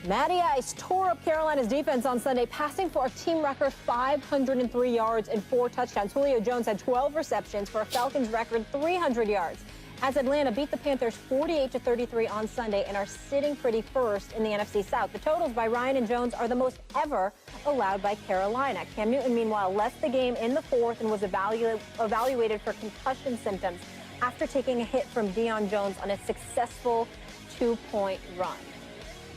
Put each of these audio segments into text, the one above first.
Matty Ice tore up Carolina's defense on Sunday, passing for a team record 503 yards and 4 touchdowns. Julio Jones had 12 receptions for a Falcons record 300 yards. As Atlanta beat the Panthers 48-33 on Sunday and are sitting pretty first in the NFC South. The totals by Ryan and Jones are the most ever allowed by Carolina. Cam Newton, meanwhile, left the game in the fourth and was evaluated for concussion symptoms after taking a hit from Deion Jones on a successful 2-point run.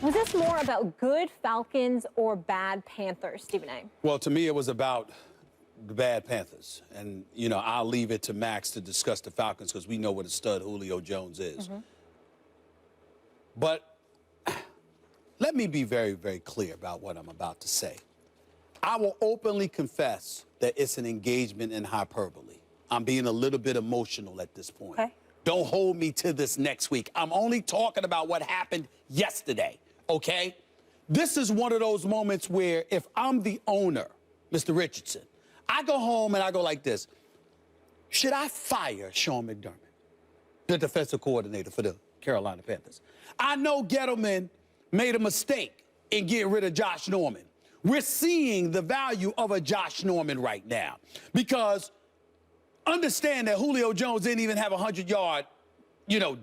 Was this more about good Falcons or bad Panthers, Stephen A? Well, to me, it was about the bad Panthers. And, you know, I'll leave it to Max to discuss the Falcons because we know what a stud Julio Jones is. But let me be very, very clear about what I'm about to say. I will openly confess that it's an engagement in hyperbole. I'm being a little bit emotional at this point. Okay. Don't hold me to this next week. I'm only talking about what happened yesterday, okay? This is one of those moments where if I'm the owner, Mr. Richardson, I go home and I go like this. Should I fire Sean McDermott, the defensive coordinator for the Carolina Panthers? I know Kellerman made a mistake in getting rid of Josh Norman. We're seeing the value of a Josh Norman right now because understand that Julio Jones didn't even have a 100-yard,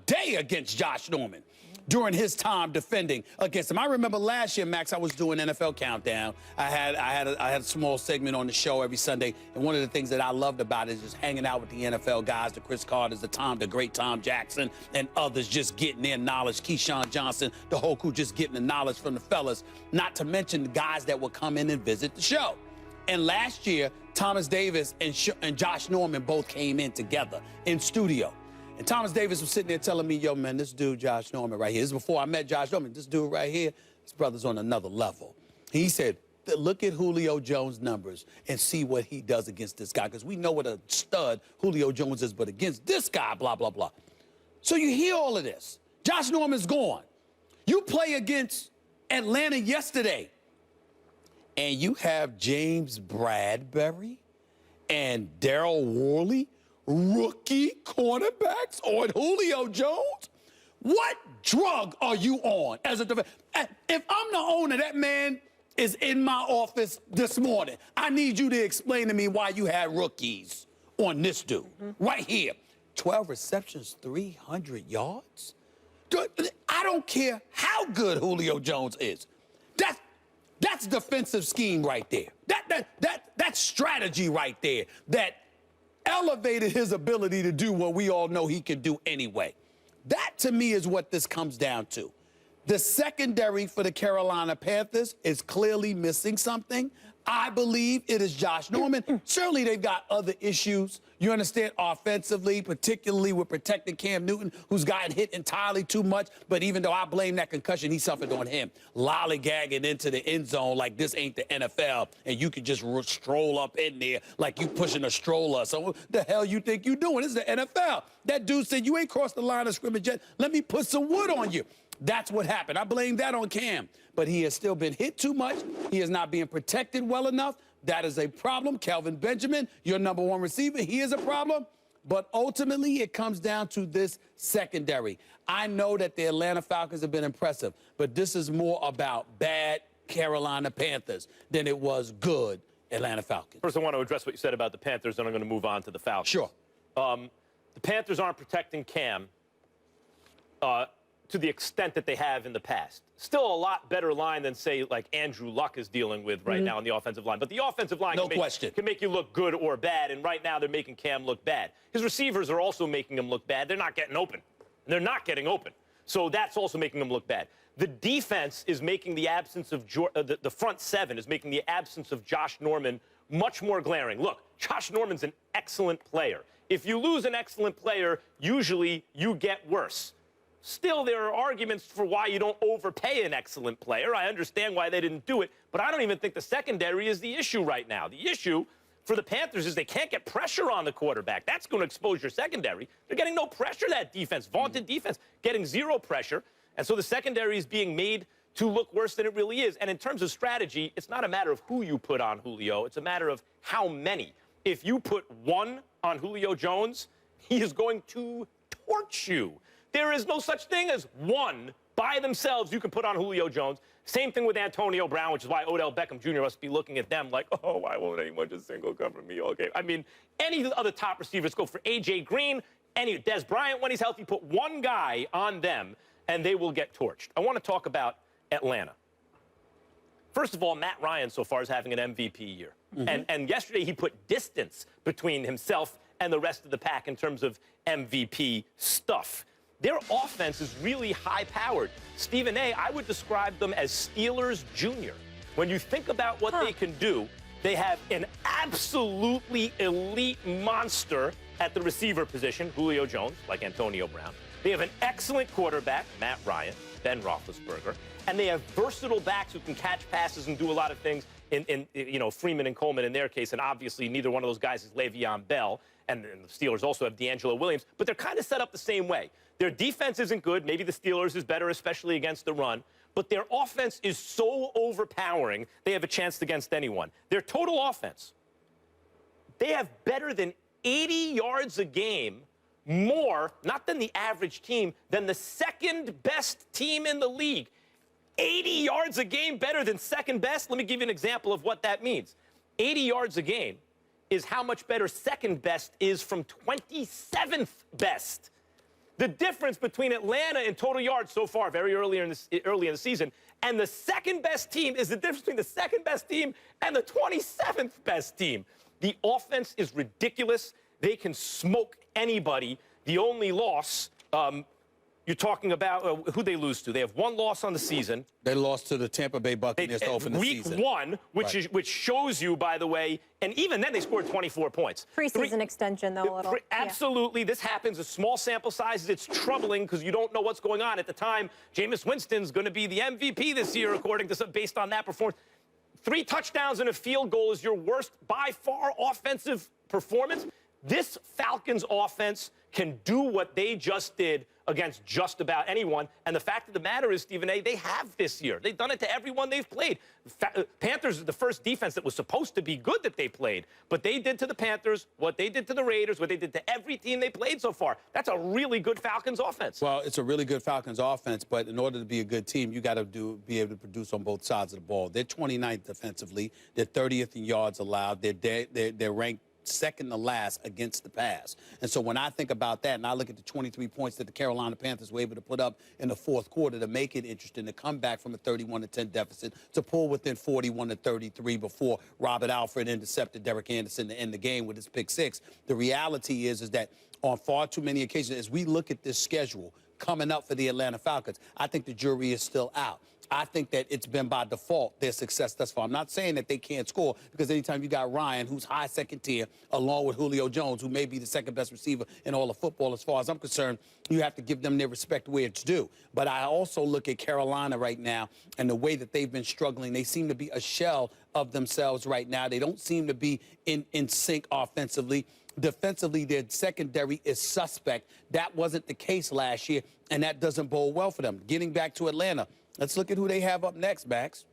day against Josh Norman during his time defending against him. I remember last year, Max, I was doing NFL Countdown. I had a small segment on the show every Sunday, and one of the things that I loved about it is just hanging out with the NFL guys, the Chris Carters, the great Tom Jackson, and others just getting their knowledge. Keyshawn Johnson, the whole crew just getting the knowledge from the fellas, not to mention the guys that would come in and visit the show. And last year, Thomas Davis and Josh Norman both came in together in studio. And Thomas Davis was sitting there telling me, yo, man, this dude, Josh Norman, right here. This is before I met Josh Norman. This dude right here, his brother's on another level. He said, look at Julio Jones' numbers and see what he does against this guy, because we know what a stud Julio Jones is, but against this guy, blah, blah, blah. So you hear all of this. Josh Norman's gone. You play against Atlanta yesterday, and you have James Bradbury and Daryl Worley, rookie cornerbacks on Julio Jones? What drug are you on as a defense? If I'm the owner, that man is in my office this morning. I need you to explain to me why you had rookies on this dude right here. 12 receptions, 300 yards? I don't care how good Julio Jones is. That's defensive scheme right there. That's strategy right there that elevated his ability to do what we all know he can do anyway. That, to me, is what this comes down to. The secondary for the Carolina Panthers is clearly missing something. I believe it is Josh Norman. Certainly, they've got other issues, you understand, offensively, particularly with protecting Cam Newton, who's gotten hit entirely too much. But even though I blame that concussion, he suffered on him. Lollygagging into the end zone like this ain't the NFL, and you can just stroll up in there like you pushing a stroller. So what the hell you think you doing? This is the NFL. That dude said, you ain't crossed the line of scrimmage yet. Let me put some wood on you. That's what happened. I blame that on Cam. But he has still been hit too much. He is not being protected well enough. That is a problem. Kelvin Benjamin, your number one receiver, he is a problem. But ultimately, it comes down to this secondary. I know that the Atlanta Falcons have been impressive, but this is more about bad Carolina Panthers than it was good Atlanta Falcons. First, I want to address what you said about the Panthers, then I'm going to move on to the Falcons. Sure. The Panthers aren't protecting Cam to the extent that they have in the past. Still a lot better line than, say, like Andrew Luck is dealing with right now on the offensive line. But the offensive line can make you look good or bad, and right now they're making Cam look bad. His receivers are also making him look bad. They're not getting open. They're not getting open. So that's also making them look bad. The defense is making the absence of the front seven is making the absence of Josh Norman much more glaring. Look, Josh Norman's an excellent player. If you lose an excellent player, usually you get worse. Still, there are arguments for why you don't overpay an excellent player. I understand why they didn't do it, but I don't even think the secondary is the issue right now. The issue for the Panthers is they can't get pressure on the quarterback. That's going to expose your secondary. They're getting no pressure, that defense, vaunted defense, getting zero pressure. And so the secondary is being made to look worse than it really is. And in terms of strategy, it's not a matter of who you put on Julio. It's a matter of how many. If you put one on Julio Jones, he is going to torch you. There is no such thing as one by themselves, you can put on Julio Jones. Same thing with Antonio Brown, which is why Odell Beckham Jr. must be looking at them like, oh, why won't anyone just single cover me? Okay. I mean, any other top receivers go for A.J. Green, Des Bryant when he's healthy, put one guy on them, and they will get torched. I want to talk about Atlanta. First of all, Matt Ryan so far is having an MVP year. And yesterday he put distance between himself and the rest of the pack in terms of MVP stuff. Their offense is really high-powered. Stephen A., I would describe them as Steelers Junior. When you think about what they can do, they have an absolutely elite monster at the receiver position, Julio Jones, like Antonio Brown. They have an excellent quarterback, Matt Ryan, Ben Roethlisberger, and they have versatile backs who can catch passes and do a lot of things in Freeman and Coleman in their case, and obviously neither one of those guys is Le'Veon Bell, and the Steelers also have D'Angelo Williams, but they're kind of set up the same way. Their defense isn't good. Maybe the Steelers is better, especially against the run, but their offense is so overpowering, they have a chance against anyone. Their total offense, they have better than 80 yards a game more, not than the average team, than the second best team in the league. 80 yards a game better than second best? Let me give you an example of what that means. 80 yards a game is how much better second best is from 27th best. The difference between Atlanta in total yards so far, very early in the season, and the second best team is the difference between the second best team and the 27th best team. The offense is ridiculous. They can smoke anybody. The only loss, you're talking about who they lose to. They have one loss on the season. They lost to the Tampa Bay Buccaneers to open the season. Week 1, which shows you, by the way, and even then they scored 24 points. Preseason extension, though, a little. Absolutely. Yeah. This happens. A small sample sizes. It's troubling because you don't know what's going on. At the time, Jameis Winston's going to be the MVP this year, according to some, based on that performance. 3 touchdowns and a field goal is your worst, by far, offensive performance. This Falcons offense can do what they just did against just about anyone. And the fact of the matter is, Stephen A., they have this year. They've done it to everyone they've played. Panthers is the first defense that was supposed to be good that they played. But they did to the Panthers what they did to the Raiders, what they did to every team they played so far. That's a really good Falcons offense. Well, it's a really good Falcons offense, but in order to be a good team, you got to be able to produce on both sides of the ball. They're 29th defensively. They're 30th in yards allowed. They're ranked second to last against the pass. And so when I think about that and I look at the 23 points that the Carolina Panthers were able to put up in the fourth quarter to make it interesting, to come back from a 31-10 deficit, to pull within 41-33 before Robert Alford intercepted Derek Anderson to end the game with his pick 6. The reality is that on far too many occasions, as we look at this schedule coming up for the Atlanta Falcons, I think the jury is still out. I think that it's been by default their success thus far. I'm not saying that they can't score, because anytime you got Ryan, who's high second tier, along with Julio Jones, who may be the second best receiver in all of football as far as I'm concerned, you have to give them their respect where it's due. But I also look at Carolina right now and the way that they've been struggling. They seem to be a shell of themselves right now. They don't seem to be in sync offensively. Defensively, their secondary is suspect. That wasn't the case last year, and that doesn't bode well for them. Getting back to Atlanta, let's look at who they have up next, Max.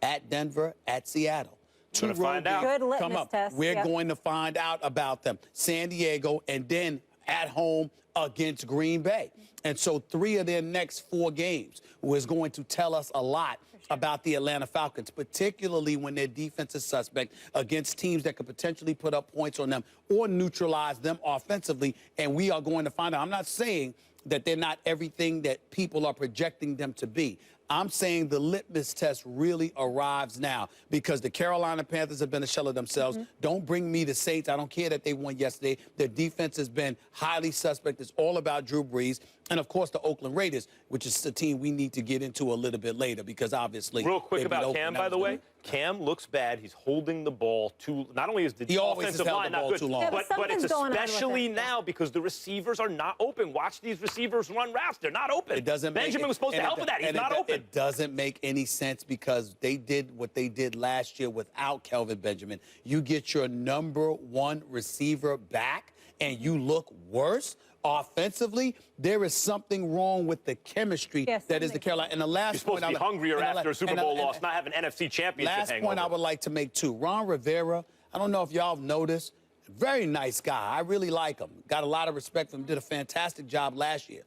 At Denver, at Seattle. We're going to find out. Good litmus test. We're going to find out about them. San Diego, and then at home against Green Bay. And so 3 of their next 4 games was going to tell us a lot about the Atlanta Falcons, particularly when their defense is suspect against teams that could potentially put up points on them or neutralize them offensively. And we are going to find out. I'm not saying that they're not everything that people are projecting them to be. I'm saying the litmus test really arrives now, because the Carolina Panthers have been a shell of themselves. Don't bring me the Saints. I don't care that they won yesterday. Their defense has been highly suspect. It's all about Drew Brees. And, of course, the Oakland Raiders, which is a team we need to get into a little bit later, because obviously... Real quick about Cam, by the way. Cam looks bad. He's holding the ball too... Not only is the offensive line not good, but it's especially now because the receivers are not open. Watch these receivers run routes. They're not open. Benjamin was supposed to help with that. He's not open. It doesn't make any sense, because they did what they did last year without Kelvin Benjamin. You get your number 1 receiver back, and you look worse offensively. There is something wrong with the chemistry that is the Carolina. And the last You're supposed to be hungrier after a Super Bowl loss, not have an NFC championship hangover. Last point I would like to make, too. Ron Rivera, I don't know if y'all have noticed, very nice guy. I really like him. Got a lot of respect for him. Did a fantastic job last year.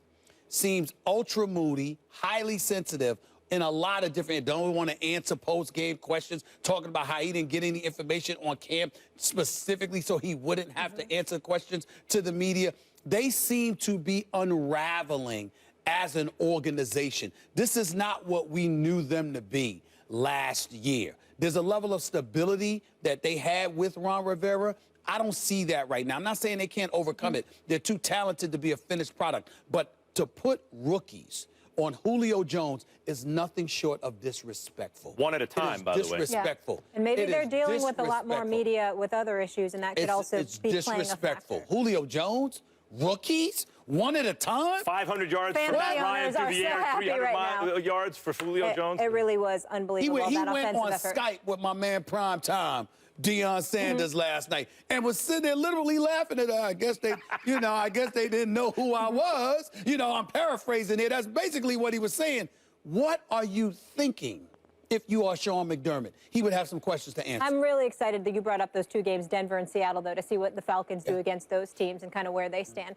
seems ultra moody, highly sensitive, in a lot of different, don't want to answer post-game questions, talking about how he didn't get any information on Cam specifically so he wouldn't have to answer questions to the media. They seem to be unraveling as an organization. This is not what we knew them to be last year. There's a level of stability that they had with Ron Rivera. I don't see that right now. I'm not saying they can't overcome it. They're too talented to be a finished product. But to put rookies on Julio Jones is nothing short of disrespectful. One at a time, by the way. Disrespectful. Yeah. And maybe they're dealing with a lot more media with other issues, and that could also be disrespectful. playing a factor. Julio Jones, rookies, one at a time. 500 yards for Matt Ryan through the air, 300 yards for Julio Jones. It really was unbelievable. He went on Skype with my man Prime Time, Deion Sanders, last night, and was sitting there literally laughing at her. I guess they, I guess they didn't know who I was. I'm paraphrasing it. That's basically what he was saying. What are you thinking if you are Sean McDermott? He would have some questions to answer. I'm really excited that you brought up those two games, Denver and Seattle, though, to see what the Falcons do against those teams and kind of where they stand.